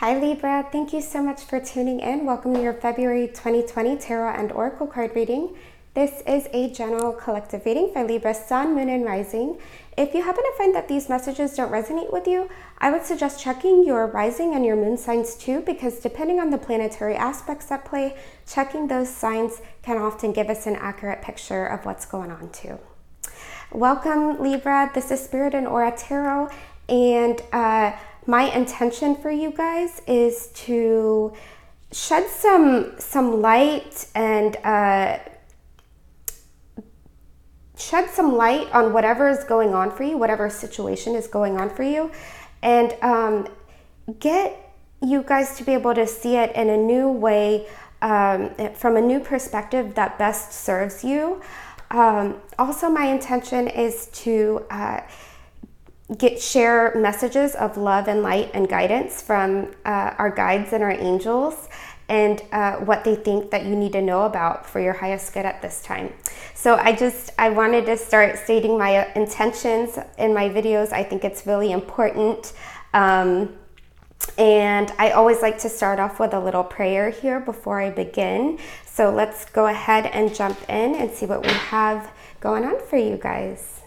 Hi Libra, thank you so much for tuning in. Welcome to your February 2020 Tarot and Oracle card reading. This is a general collective reading for Libra, Sun, Moon, and Rising. If you happen to find that these messages don't resonate with you, I would suggest checking your rising and your moon signs too, because depending on the planetary aspects at play, checking those signs can often give us an accurate picture of what's going on too. Welcome Libra, this is spiritandauratarot, and my intention for you guys is to shed some light and shed some light on whatever is going on for you, whatever situation is going on for you, and get you guys to be able to see it in a new way, from a new perspective that best serves you. Also, my intention is to share messages of love and light and guidance from our guides and our angels, and what they think that you need to know about for your highest good at this time. So I wanted to start stating my intentions in my videos. I think it's really important. And I always like to start off with a little prayer here before I begin. So let's go ahead and jump in and see what we have going on for you guys.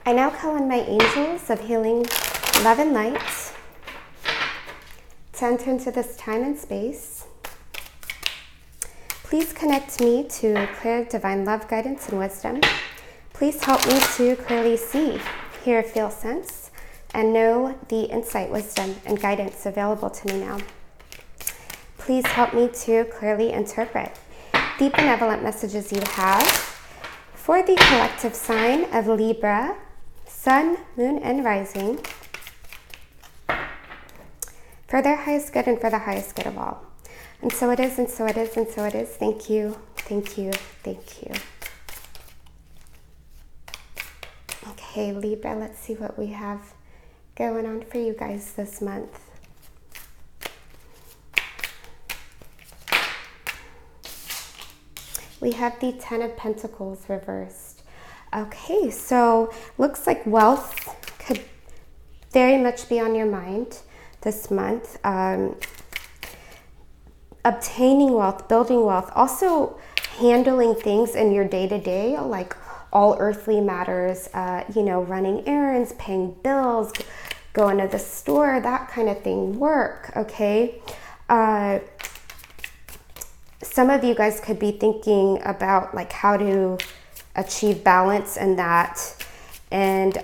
I now call on my angels of healing, love, and light to enter into this time and space. Please connect me to clear divine love, guidance, and wisdom. Please help me to clearly see, hear, feel, sense, and know the insight, wisdom, and guidance available to me now. Please help me to clearly interpret the benevolent messages you have for the collective sign of Libra, Sun, Moon, and Rising, for their highest good and for the highest good of all. And so it is, and so it is, and so it is. Thank you, thank you, thank you. Okay, Libra, let's see what we have going on for you guys this month. We have the Ten of Pentacles reversed. Okay, so looks like wealth could very much be on your mind this month. Obtaining wealth, building wealth, also handling things in your day-to-day, like all earthly matters, running errands, paying bills, going to the store, that kind of thing, work, okay? Some of you guys could be thinking about like how to achieve balance in that, and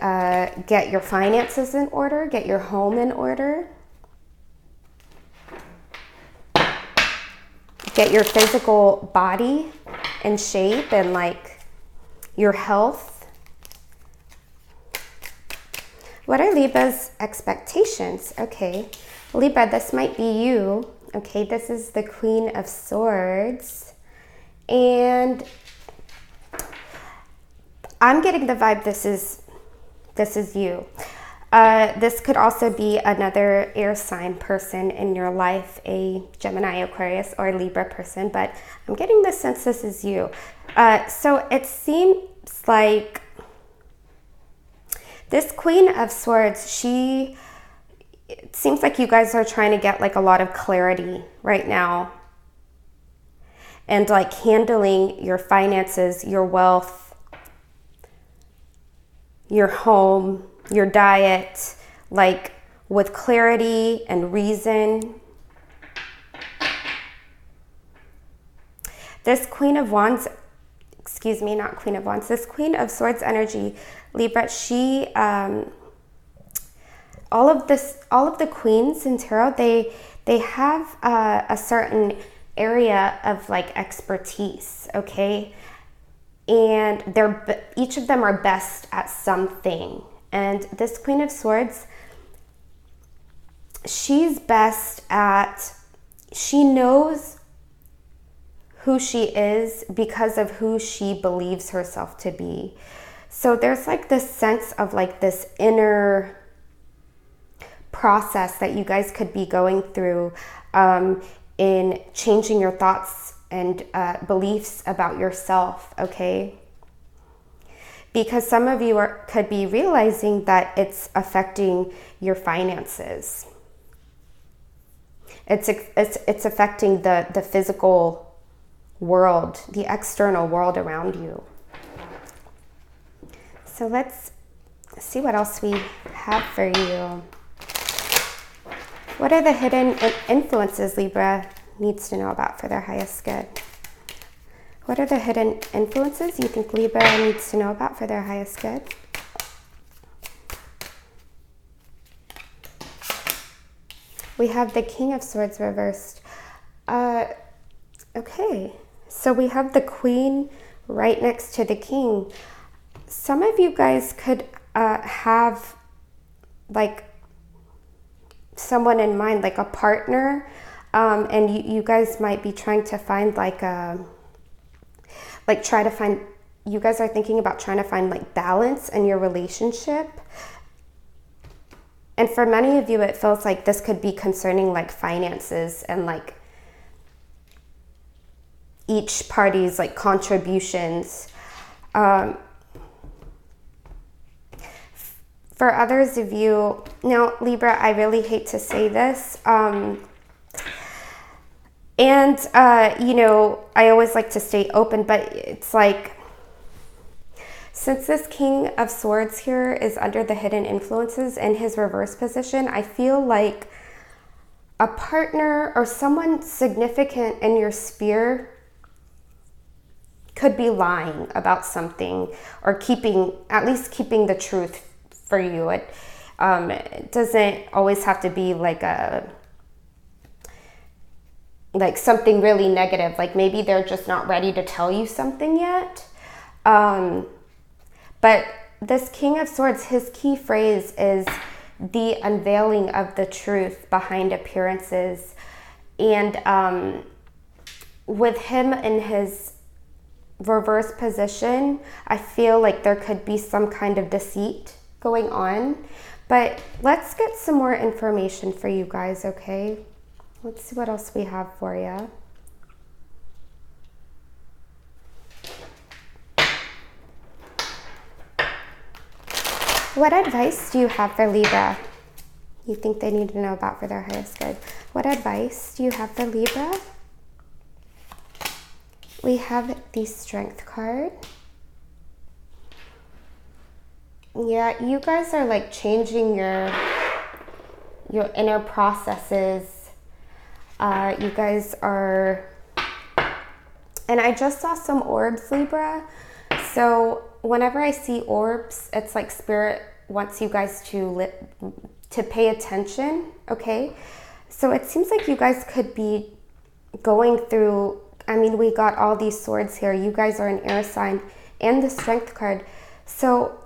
get your finances in order, get your home in order, get your physical body in shape, and like your health. What are Libra's expectations? Okay, Libra, this might be you. Okay, this is the Queen of Swords, and I'm getting the vibe this is you. This could also be another air sign person in your life, a Gemini, Aquarius, or Libra person, but I'm getting the sense this is you. So it seems like this Queen of Swords, it seems like you guys are trying to get like a lot of clarity right now, and like handling your finances, your wealth, your home, your diet, like with clarity and reason. This Queen of Wands, not Queen of Wands, this Queen of Swords energy, Libra, she, all of the queens in tarot, they have a certain area of like expertise, okay? And each of them are best at something. And this Queen of Swords, she's best at, she knows who she is because of who she believes herself to be. So there's like this sense of like this inner process that you guys could be going through in changing your thoughts and beliefs about yourself, okay? Because some of you could be realizing that it's affecting your finances. It's affecting the physical world, the external world around you. So let's see what else we have for you. What are the hidden influences Libra needs to know about for their highest good? What are the hidden influences you think Libra needs to know about for their highest good? We have the King of Swords reversed. Okay, so we have the Queen right next to the King. Some of you guys could have like someone in mind, like a partner, and you guys might be trying to find you guys are thinking about trying to find like balance in your relationship. And for many of you, it feels like this could be concerning like finances and like each party's like contributions. For others of you, now Libra, I really hate to say this, you know, I always like to stay open, but it's like, since this King of Swords here is under the hidden influences in his reverse position, I feel like a partner or someone significant in your sphere could be lying about something or at least keeping the truth for you. It doesn't always have to be like something really negative. Like maybe they're just not ready to tell you something yet. But this King of Swords, his key phrase is the unveiling of the truth behind appearances. And with him in his reverse position, I feel like there could be some kind of deceit going on. But let's get some more information for you guys, okay? Let's see what else we have for you. What advice do you have for Libra you think they need to know about for their highest good? What advice do you have for Libra? We have the Strength card. Yeah, you guys are like changing your inner processes. You guys are, and I just saw some orbs, Libra. So whenever I see orbs, it's like Spirit wants you guys to pay attention, okay? So it seems like you guys could be going through, I mean, we got all these swords here. You guys are an air sign and the Strength card. So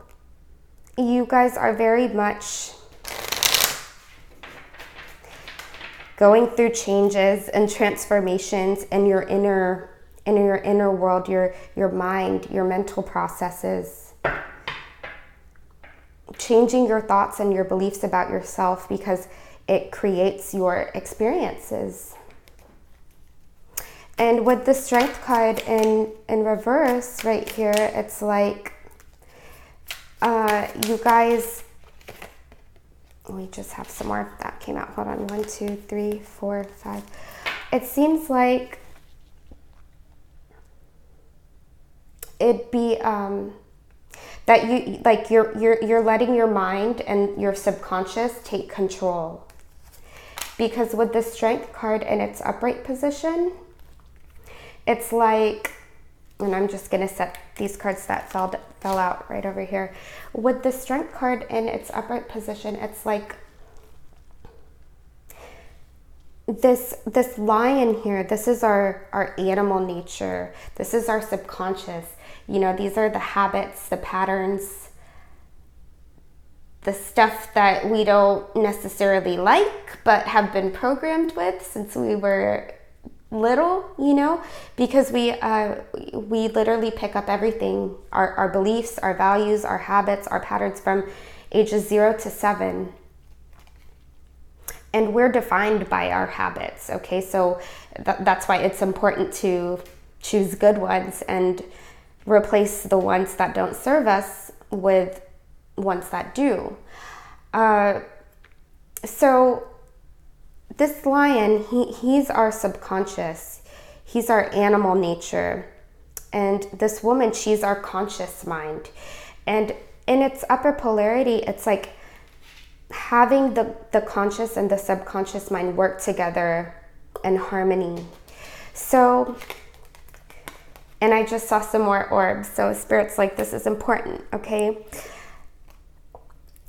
you guys are very much going through changes and transformations in your inner world, your mind, your mental processes, changing your thoughts and your beliefs about yourself because it creates your experiences. And with the Strength card in reverse right here, it's like you guys, we just have some more that came out. Hold on, 1, 2, 3, 4, 5. It seems like it'd be that you like you're letting your mind and your subconscious take control, because with the Strength card in its upright position, it's like, and I'm just gonna set these cards that fell out right over here. With the Strength card in its upright position, it's like this lion here. This is our animal nature. This is our subconscious. You know, these are the habits, the patterns, the stuff that we don't necessarily like, but have been programmed with since we were little, you know, because we literally pick up everything, our beliefs, our values, our habits, our patterns from ages 0 to 7. And we're defined by our habits, okay? So that's why it's important to choose good ones and replace the ones that don't serve us with ones that do. So this lion, he's our subconscious. He's our animal nature. And this woman, she's our conscious mind. And in its upper polarity, it's like having the conscious and the subconscious mind work together in harmony. So, and I just saw some more orbs. So Spirit's like, this is important, okay?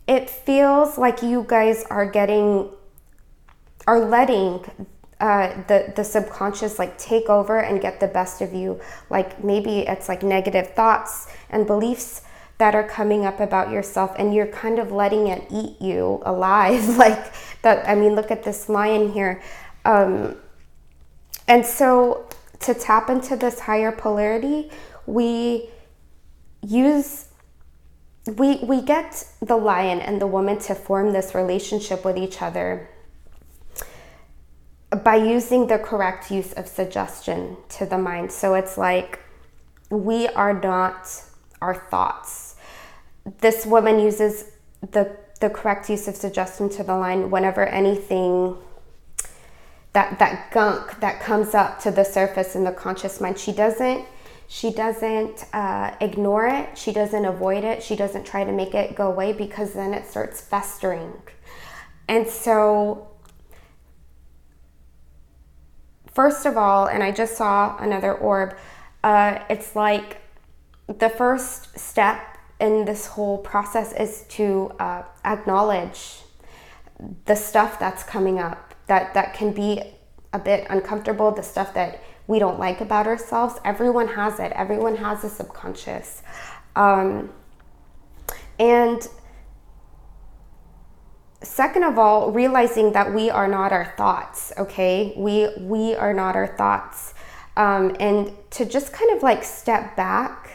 It feels like you guys are letting the subconscious like take over and get the best of you. Like maybe it's like negative thoughts and beliefs that are coming up about yourself, and you're kind of letting it eat you alive. Like that. I mean, look at this lion here. And so to tap into this higher polarity, we get the lion and the woman to form this relationship with each other by using the correct use of suggestion to the mind. So it's like, we are not our thoughts. This woman uses the correct use of suggestion to the line whenever anything, that gunk that comes up to the surface in the conscious mind, she doesn't ignore it, she doesn't avoid it, she doesn't try to make it go away, because then it starts festering. And so, first of all, and I just saw another orb, it's like the first step in this whole process is to acknowledge the stuff that's coming up, that can be a bit uncomfortable, the stuff that we don't like about ourselves. Everyone has it. Everyone has a subconscious. And second of all, realizing that we are not our thoughts, okay? We are not our thoughts. And to just kind of like step back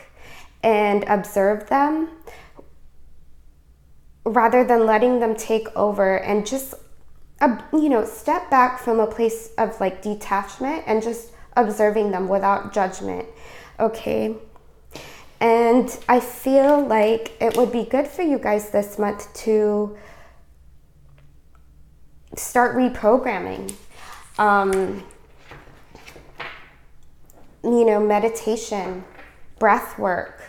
and observe them rather than letting them take over, and just, step back from a place of like detachment and just observing them without judgment, okay? And I feel like it would be good for you guys this month to start reprogramming. Meditation, breath work,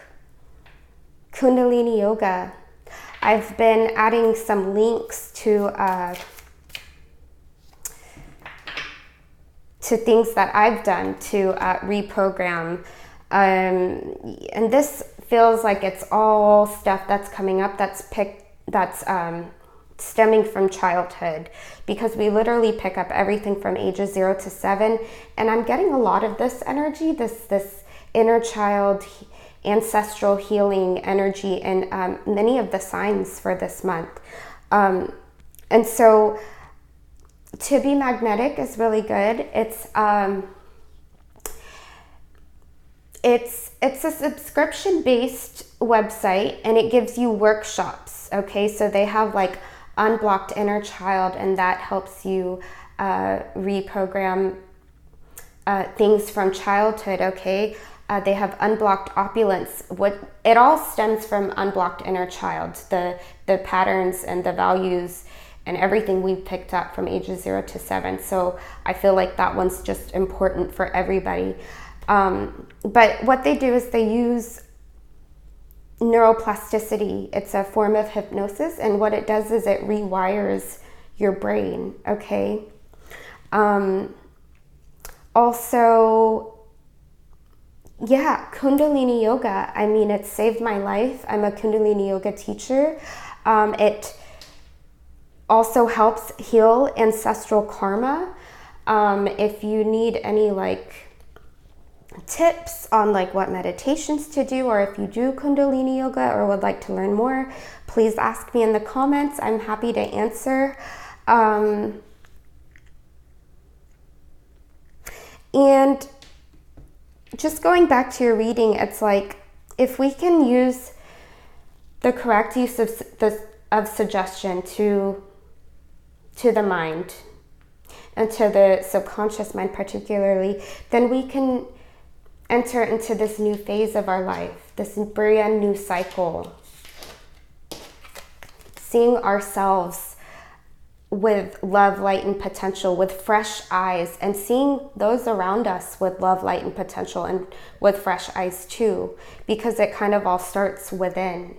Kundalini yoga. I've been adding some links to things that I've done to reprogram. And this feels like it's all stuff that's coming up that's stemming from childhood, because we literally pick up everything from ages 0 to 7. And I'm getting a lot of this energy, this inner child, ancestral healing energy in many of the signs for this month. And so to be magnetic is really good. It's a subscription-based website, and it gives you workshops, okay? So they have like unblocked inner child, and that helps you reprogram things from childhood, okay? They have unblocked opulence. It all stems from unblocked inner child, the patterns and the values and everything we've picked up from ages 0 to 7. So I feel like that one's just important for everybody. But what they do is they use neuroplasticity. It's a form of hypnosis, and what it does is it rewires your brain, okay? Also, Kundalini yoga. I mean, it saved my life. I'm a Kundalini yoga teacher. It also helps heal ancestral karma. If you need any tips on what meditations to do, or if you do Kundalini yoga or would like to learn more, please ask me in the comments. I'm happy to answer. And just going back to your reading, it's like, if we can use the correct use of suggestion to to the mind and to the subconscious mind particularly, then we can enter into this new phase of our life, this brand new cycle. Seeing ourselves with love, light, and potential, with fresh eyes, and seeing those around us with love, light, and potential, and with fresh eyes too, because it kind of all starts within.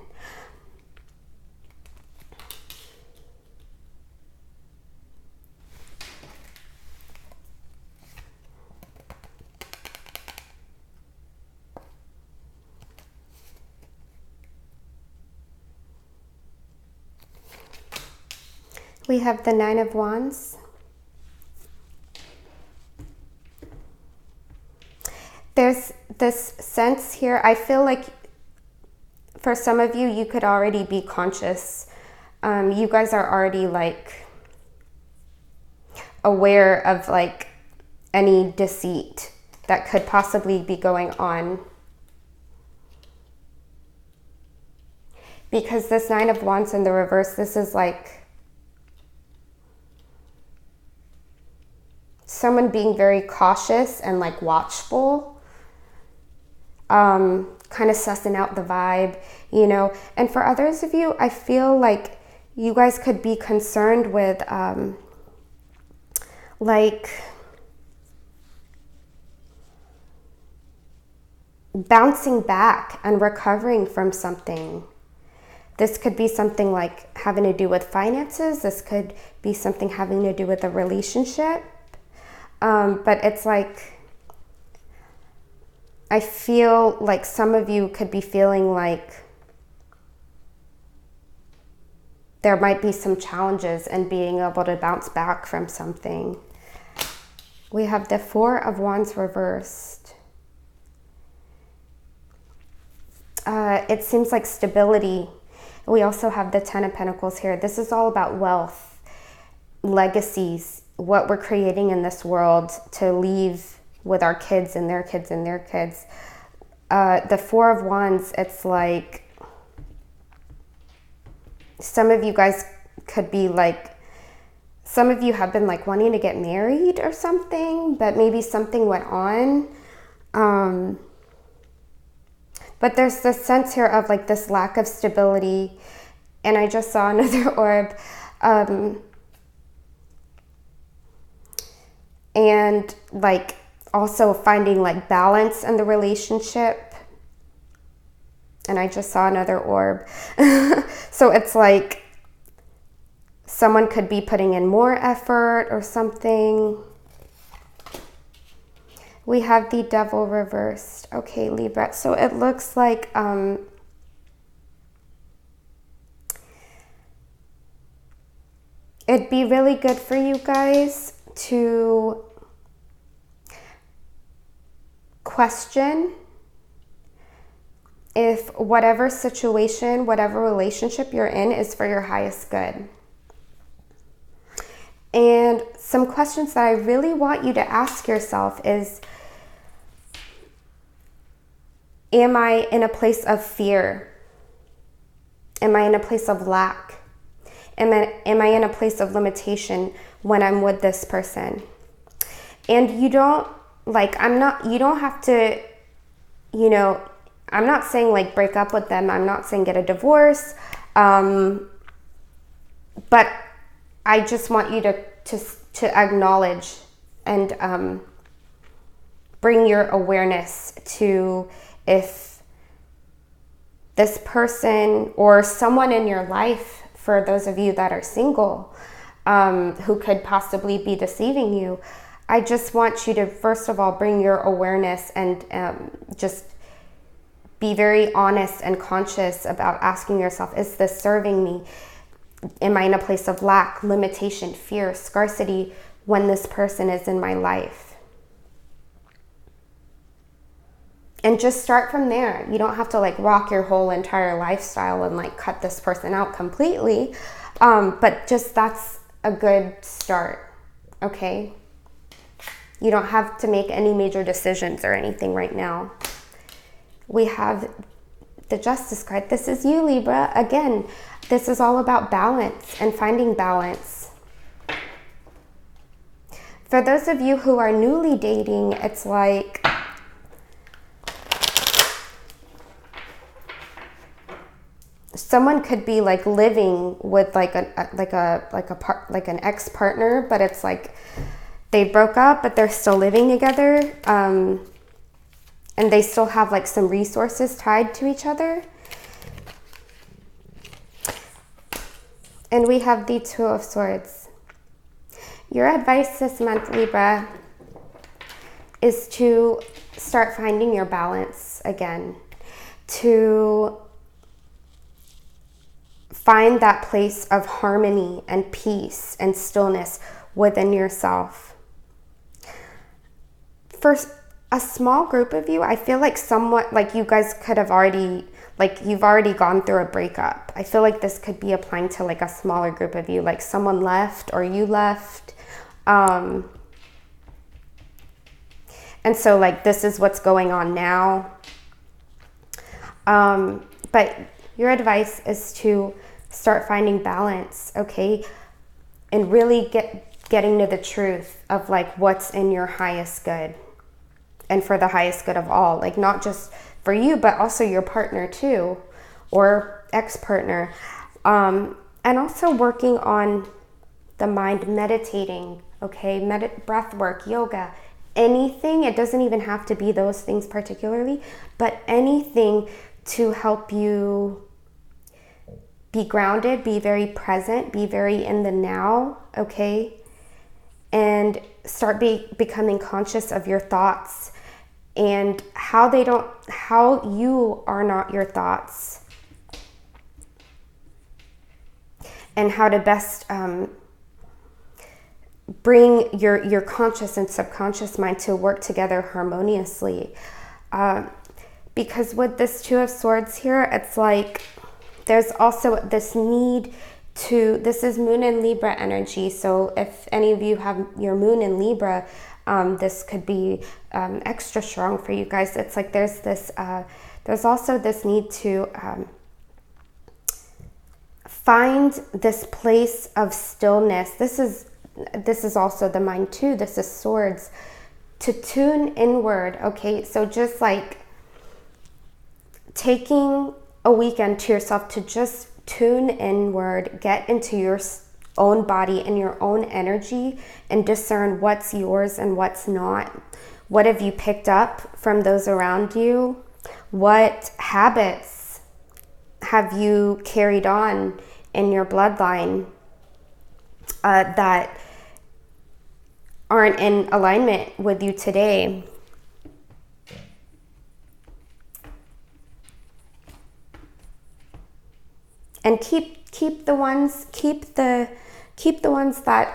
We have the Nine of Wands. There's this sense here, I feel like for some of you, you could already be conscious. You guys are already like aware of like any deceit that could possibly be going on. Because this Nine of Wands in the reverse, this is like someone being very cautious and like watchful, kind of sussing out the vibe, you know. And for others of you, I feel like you guys could be concerned with like bouncing back and recovering from something. This could be something like having to do with finances. This could be something having to do with a relationship. But it's like, I feel like some of you could be feeling like there might be some challenges in being able to bounce back from something. We have the Four of Wands reversed. It seems like stability. We also have the Ten of Pentacles here. This is all about wealth, legacies, what we're creating in this world to leave with our kids and their kids and their kids. The Four of Wands, it's like some of you guys could be like, some of you have been like wanting to get married or something, but maybe something went on. But there's this sense here of like this lack of stability. And I just saw another orb. And like also finding like balance in the relationship. And I just saw another orb. So it's like someone could be putting in more effort or something. We have the Devil reversed. Okay, Libra. So it looks like it'd be really good for you guys to question if whatever situation, whatever relationship you're in is for your highest good. And some questions that I really want you to ask yourself is, am I in a place of fear? Am I in a place of lack? Am I in a place of limitation when I'm with this person? And you don't, like, you don't have to, you know, I'm not saying like break up with them. I'm not saying get a divorce. But I just want you to acknowledge and bring your awareness to if this person or someone in your life, for those of you that are single, who could possibly be deceiving you, I just want you to, first of all, bring your awareness and just be very honest and conscious about asking yourself, is this serving me? Am I in a place of lack, limitation, fear, scarcity when this person is in my life? And just start from there. You don't have to like rock your whole entire lifestyle and like cut this person out completely. But just that's a good start, okay? You don't have to make any major decisions or anything right now. We have the Justice card. This is you, Libra. Again, this is all about balance and finding balance. For those of you who are newly dating, it's like someone could be like living with like an ex-partner, but it's like they broke up, but they're still living together, and they still have like some resources tied to each other. And we have the Two of Swords. Your advice this month, Libra, is to start finding your balance again, to find that place of harmony and peace and stillness within yourself. For a small group of you, I feel like somewhat like you guys could have already, like you've already gone through a breakup. I feel like this could be applying to like a smaller group of you, like someone left or you left. And so like this is what's going on now. But your advice is to start finding balance, okay? And really getting to the truth of like what's in your highest good and for the highest good of all, like not just for you, but also your partner too, or ex-partner. And also working on the mind, meditating, okay? Breath work, yoga, anything. It doesn't even have to be those things particularly, but anything to help you be grounded, be very present, be very in the now, okay? And start becoming conscious of your thoughts and how you are not your thoughts, and how to best bring your conscious and subconscious mind to work together harmoniously. Because with this Two of Swords here, it's like there's also this need to, this is Moon and Libra energy. So if any of you have your Moon in Libra, this could be extra strong for you guys. It's like there's this, there's also this need to find this place of stillness. This is also the mind too. This is Swords. To tune inward, okay? So just like taking a weekend to yourself to just tune inward, get into your own body and your own energy and discern what's yours and what's not. What have you picked up from those around you? What habits have you carried on in your bloodline that aren't in alignment with you today? And keep the ones that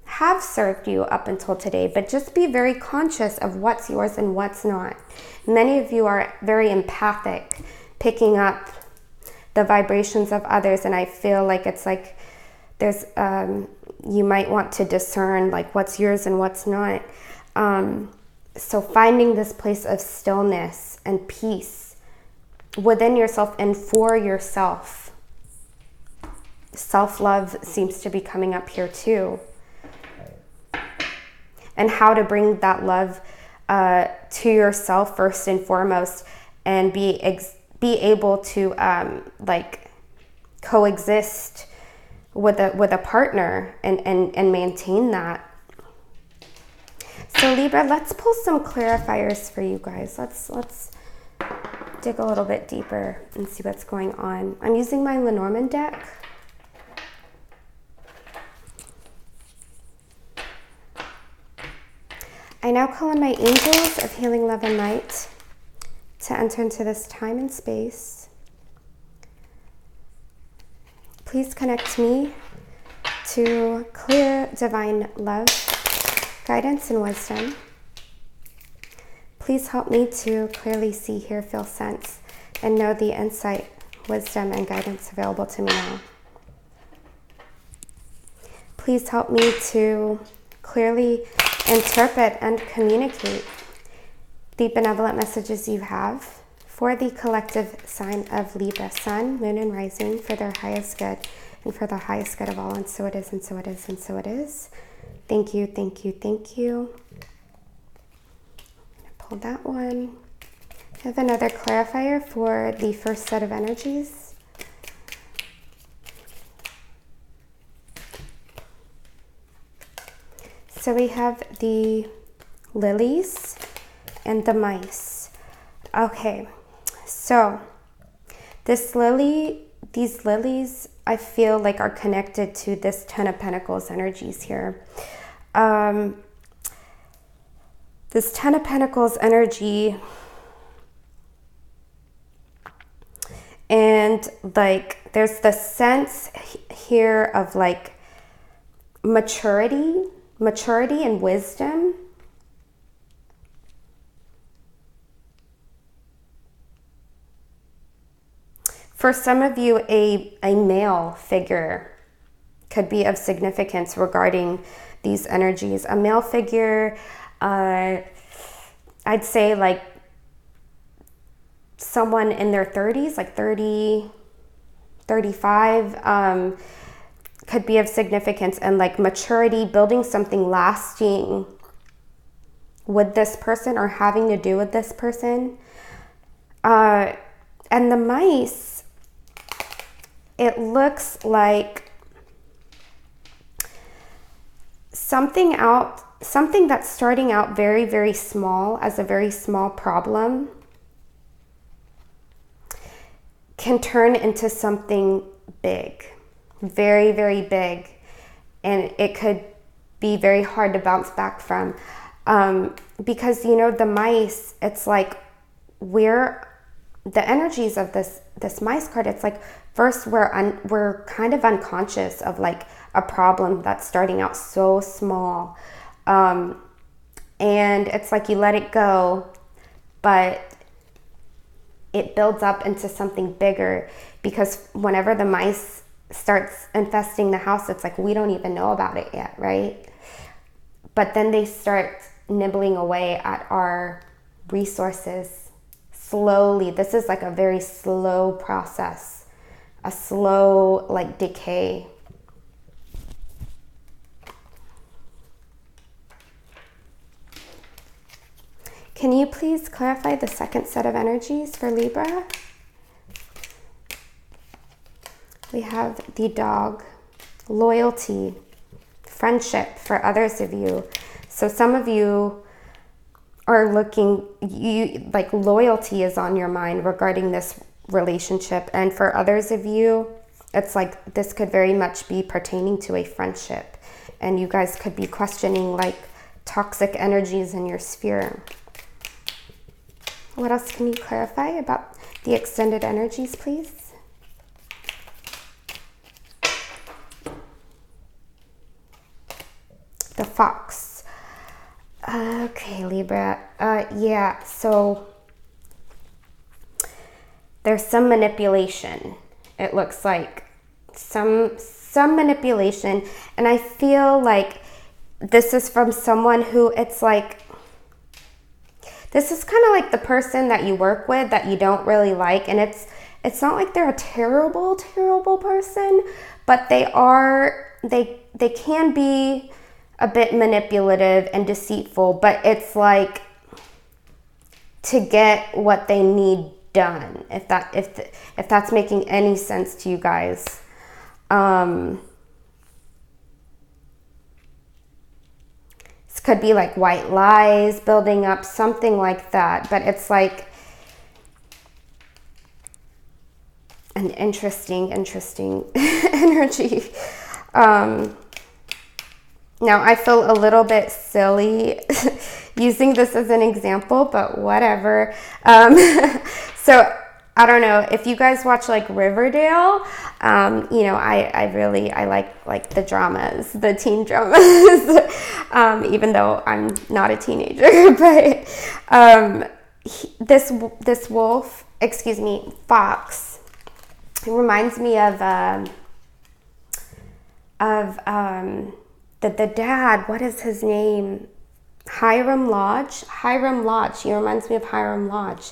have served you up until today, but just be very conscious of what's yours and what's not. Many of you are very empathic, picking up the vibrations of others, and I feel like it's like there's you might want to discern like what's yours and what's not. So finding this place of stillness and peace within yourself and for yourself. Self-love seems to be coming up here too. And how to bring that love to yourself first and foremost, and be able to like coexist with a partner and maintain that. So Libra, let's pull some clarifiers for you guys. Let's dig a little bit deeper and see what's going on. I'm using my Lenormand deck. I now call on my angels of healing, love, and light to enter into this time and space. Please connect me to clear divine love, guidance, and wisdom. Please help me to clearly see, hear, feel, sense, and know the insight, wisdom, and guidance available to me now. Please help me to clearly interpret and communicate the benevolent messages you have for the collective sign of Libra, Sun, Moon, and Rising, for their highest good and for the highest good of all. And so it is, and so it is, and so it is. Thank you, thank you, thank you. Pull that one. I have another clarifier for the first set of energies. So we have the lilies and the mice. Okay, so these lilies, I feel like are connected to this Ten of Pentacles energies here. This Ten of Pentacles energy, and like there's the sense here of like maturity and wisdom. For some of you, a male figure could be of significance regarding these energies. A male figure, I'd say like someone in their 30s, like 30, 35, could be of significance, and like maturity, building something lasting with this person or having to do with this person. And the mice, it looks like something that's starting out very, very small, as a very small problem, can turn into something big, very, very big. And it could be very hard to bounce back from. Because, you know, the mice, it's like the energies of this mice card, it's like first we're kind of unconscious of like a problem that's starting out so small, and it's like you let it go, but it builds up into something bigger, because whenever the mice starts infesting the house, it's like we don't even know about it yet, right? But then they start nibbling away at our resources slowly. This is like a very slow process, a slow like decay. Can you please clarify the second set of energies for Libra? We have the dog, loyalty, friendship for others of you. So some of you are like loyalty is on your mind regarding this relationship. And for others of you, it's like this could very much be pertaining to a friendship. And you guys could be questioning like toxic energies in your sphere. What else can you clarify about the extended energies, please? The fox. Okay, Libra. Yeah, so there's some manipulation. It looks like some manipulation. And I feel like this is from someone who it's like, this is kind of like the person that you work with that you don't really like. And it's not like they're a terrible, terrible person, but they can be a bit manipulative and deceitful, but it's like to get what they need done, if that's making any sense to you guys. This could be like white lies building up, something like that, but it's like an interesting energy. Now, I feel a little bit silly using this as an example, but whatever. So, I don't know, if you guys watch like Riverdale, you know, I like the dramas, the teen dramas, even though I'm not a teenager, but this wolf, excuse me, fox, it reminds me of the dad, what is his name? Hiram Lodge. He reminds me of Hiram Lodge.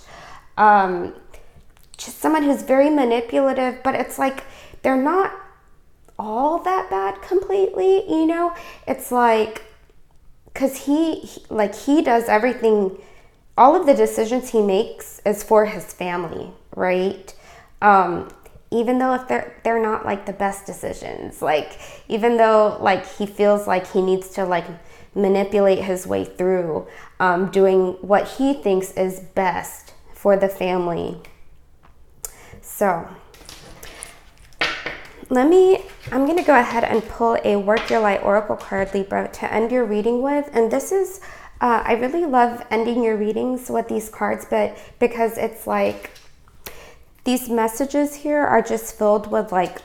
Just someone who's very manipulative, but it's like they're not all that bad completely, you know? It's like, because he does everything, all of the decisions he makes is for his family, right? Even though if they're not like the best decisions, like even though like he feels like he needs to like manipulate his way through doing what he thinks is best for the family. So I'm going to go ahead and pull a Work Your Light Oracle card, Libra, to end your reading with. And this is, I really love ending your readings with these cards, but because it's like, these messages here are just filled with like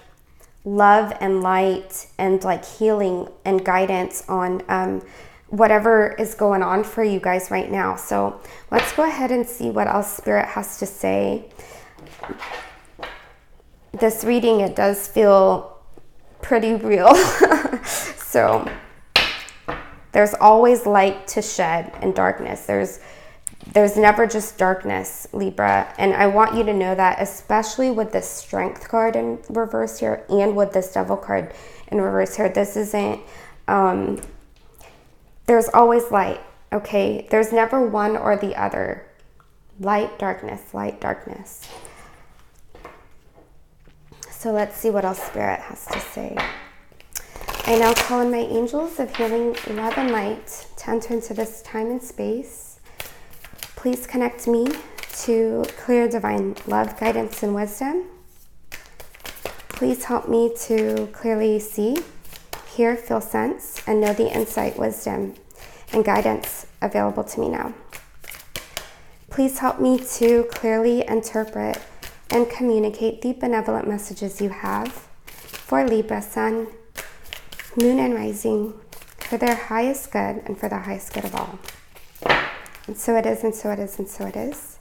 love and light and like healing and guidance on whatever is going on for you guys right now. So let's go ahead and see what else Spirit has to say. This reading, it does feel pretty real. So there's always light to shed and darkness. There's never just darkness, Libra. And I want you to know that, especially with this Strength card in reverse here and with this Devil card in reverse here. This isn't, there's always light, okay? There's never one or the other. Light, darkness, light, darkness. So let's see what else Spirit has to say. I now call in my angels of healing, love, and light to enter into this time and space. Please connect me to clear divine love, guidance, and wisdom. Please help me to clearly see, hear, feel, sense, and know the insight, wisdom, and guidance available to me now. Please help me to clearly interpret and communicate the benevolent messages you have for Libra, Sun, Moon, and Rising, for their highest good and for the highest good of all. And so it is, and so it is, and so it is.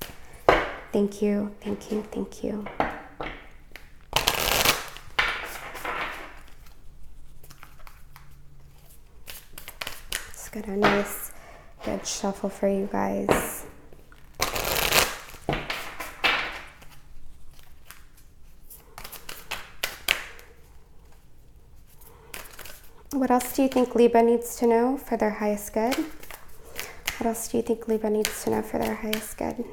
Thank you, thank you, thank you. Just got a nice, good shuffle for you guys. What else do you think Libra needs to know for their highest good? What else do you think Libra needs to know for their highest good?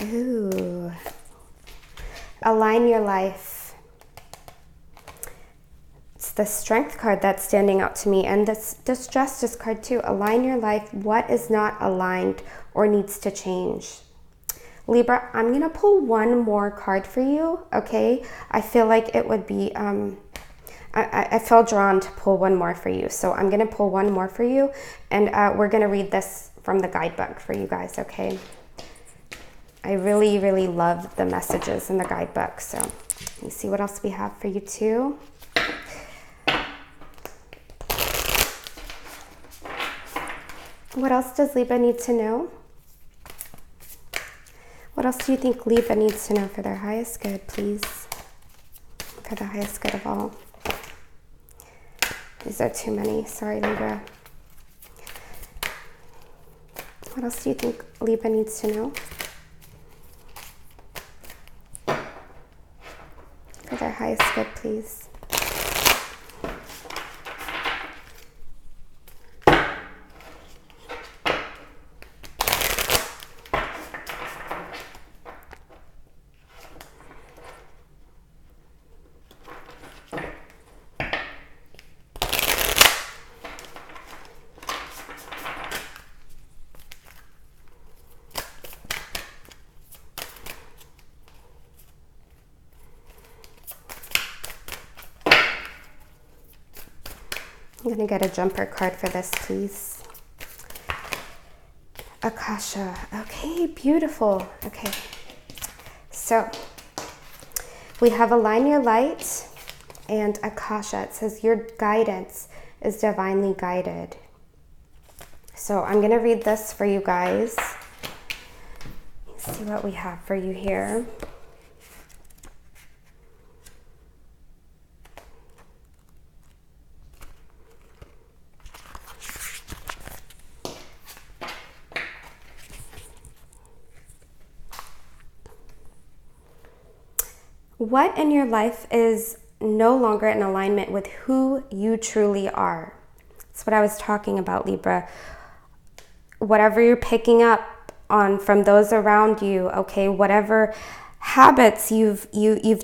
Ooh. Align your life. It's the Strength card that's standing out to me, and this Justice card too. Align your life. What is not aligned or needs to change? Libra, I'm going to pull one more card for you, okay? I feel like it would be, I feel drawn to pull one more for you. So I'm going to pull one more for you, and we're going to read this from the guidebook for you guys, okay? I really, really love the messages in the guidebook. So let me see what else we have for you too. What else does Libra need to know? What else do you think Libra needs to know for their highest good, please? For the highest good of all. These are too many. Sorry, Libra. What else do you think Libra needs to know? For their highest good, please. I'm going to get a jumper card for this, please. Akasha. Okay, beautiful. Okay. So we have Align Your Light and Akasha. It says your guidance is divinely guided. So I'm going to read this for you guys. Let's see what we have for you here. What in your life is no longer in alignment with who you truly are? That's what I was talking about, Libra. Whatever you're picking up on from those around you, okay, whatever habits you've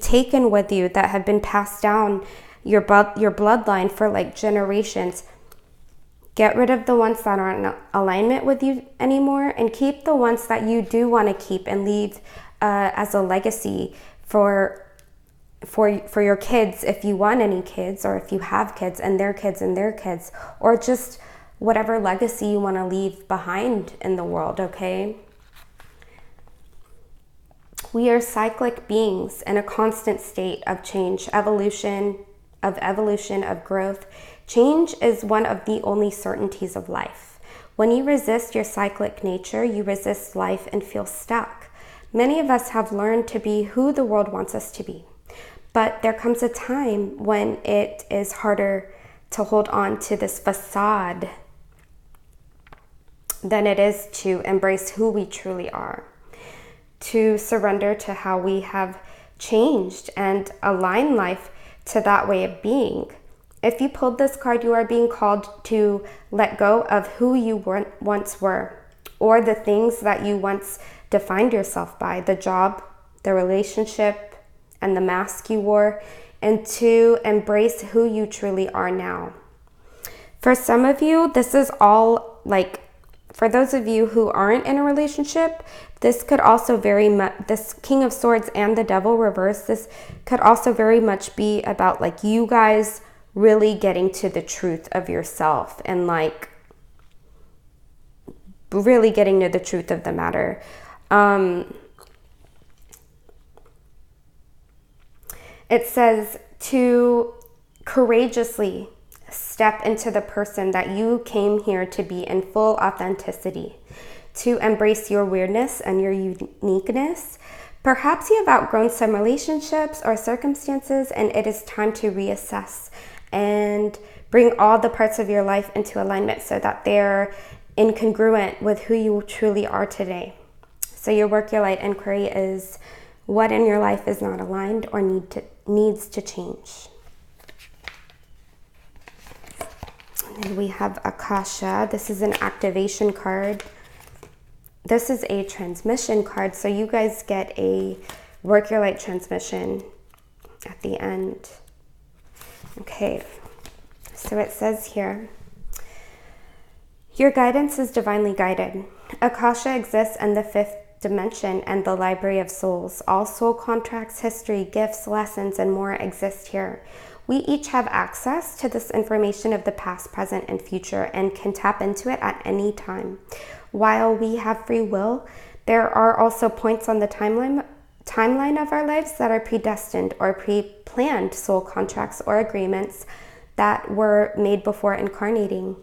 taken with you that have been passed down your bloodline for like generations, get rid of the ones that aren't in alignment with you anymore and keep the ones that you do want to keep and leave as a legacy for your kids, if you want any kids, or if you have kids and their kids and their kids, or just whatever legacy you want to leave behind in the world, okay? We are cyclic beings in a constant state of change, evolution, of growth. Change is one of the only certainties of life. When you resist your cyclic nature, you resist life and feel stuck. Many of us have learned to be who the world wants us to be. But there comes a time when it is harder to hold on to this facade than it is to embrace who we truly are, to surrender to how we have changed and align life to that way of being. If you pulled this card, you are being called to let go of who you once were, or the things that you once defined yourself by, the job, the relationship, and the mask you wore, and to embrace who you truly are now. For some of you, this is all like, for those of you who aren't in a relationship, this could also very much, this King of Swords and the Devil reversed, this could also very much be about like you guys really getting to the truth of yourself and like really getting to the truth of the matter. It says to courageously step into the person that you came here to be in full authenticity, to embrace your weirdness and your uniqueness. Perhaps you have outgrown some relationships or circumstances, and it is time to reassess and bring all the parts of your life into alignment so that they're incongruent with who you truly are today. So your work, your light inquiry is what in your life is not aligned or needs to change. And then we have Akasha. This is an activation card. This is a transmission card, so you guys get a work your light transmission at the end. Okay, so it says here, your guidance is divinely guided. Akasha exists in the 5th dimension and the library of souls. All soul contracts, history, gifts, lessons, and more exist here. We each have access to this information of the past, present, and future and can tap into it at any time. While we have free will, there are also points on the timeline of our lives that are predestined or pre-planned soul contracts or agreements that were made before incarnating.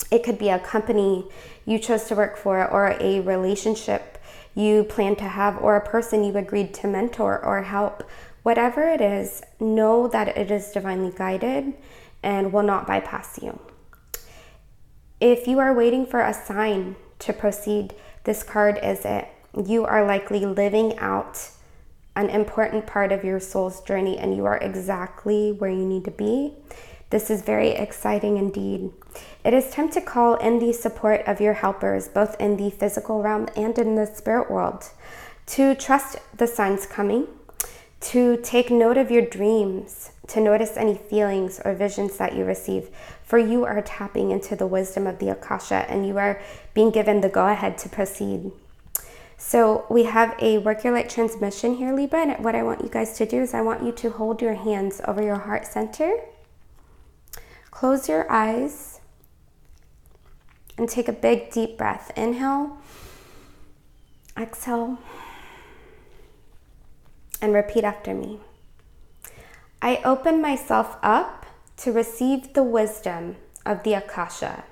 It could be a company you chose to work for, or a relationship you plan to have, or a person you agreed to mentor or help. Whatever it is, know that it is divinely guided and will not bypass you. If you are waiting for a sign to proceed, this card is it. You are likely living out an important part of your soul's journey, and you are exactly where you need to be. This is very exciting indeed. It is time to call in the support of your helpers, both in the physical realm and in the spirit world, to trust the signs coming, to take note of your dreams, to notice any feelings or visions that you receive, for you are tapping into the wisdom of the Akasha and you are being given the go-ahead to proceed. So we have a work your light transmission here, Libra, and what I want you guys to do is I want you to hold your hands over your heart center, close your eyes, and take a big deep breath. Inhale, exhale, and repeat after me. I open myself up to receive the wisdom of the Akasha.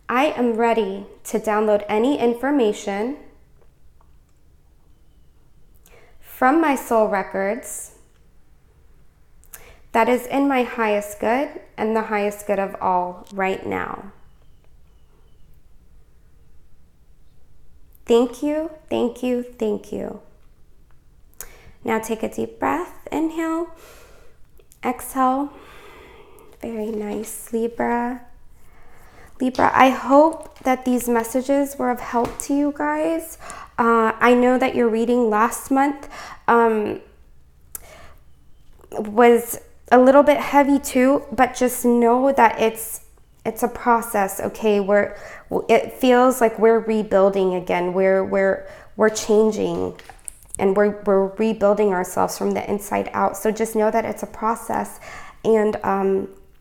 I am ready to download any information from my soul records that is in my highest good and the highest good of all right now. Thank you, thank you, thank you. Now take a deep breath. Inhale, exhale. Very nice, Libra. Libra, I hope that these messages were of help to you guys. I know that your reading last month was a little bit heavy too, but just know that it's a process, okay? It feels like we're rebuilding again. We're changing, and we're rebuilding ourselves from the inside out. So just know that it's a process, and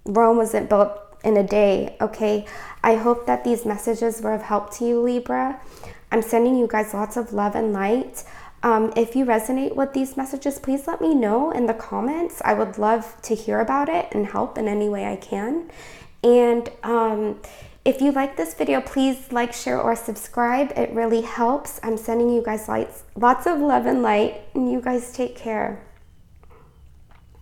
Rome wasn't built in a day, okay? I hope that these messages were of help to you, Libra. I'm sending you guys lots of love and light. If you resonate with these messages, please let me know in the comments. I would love to hear about it and help in any way I can. And if you like this video, please like, share, or subscribe. It really helps. I'm sending you guys lots of love and light, and you guys take care.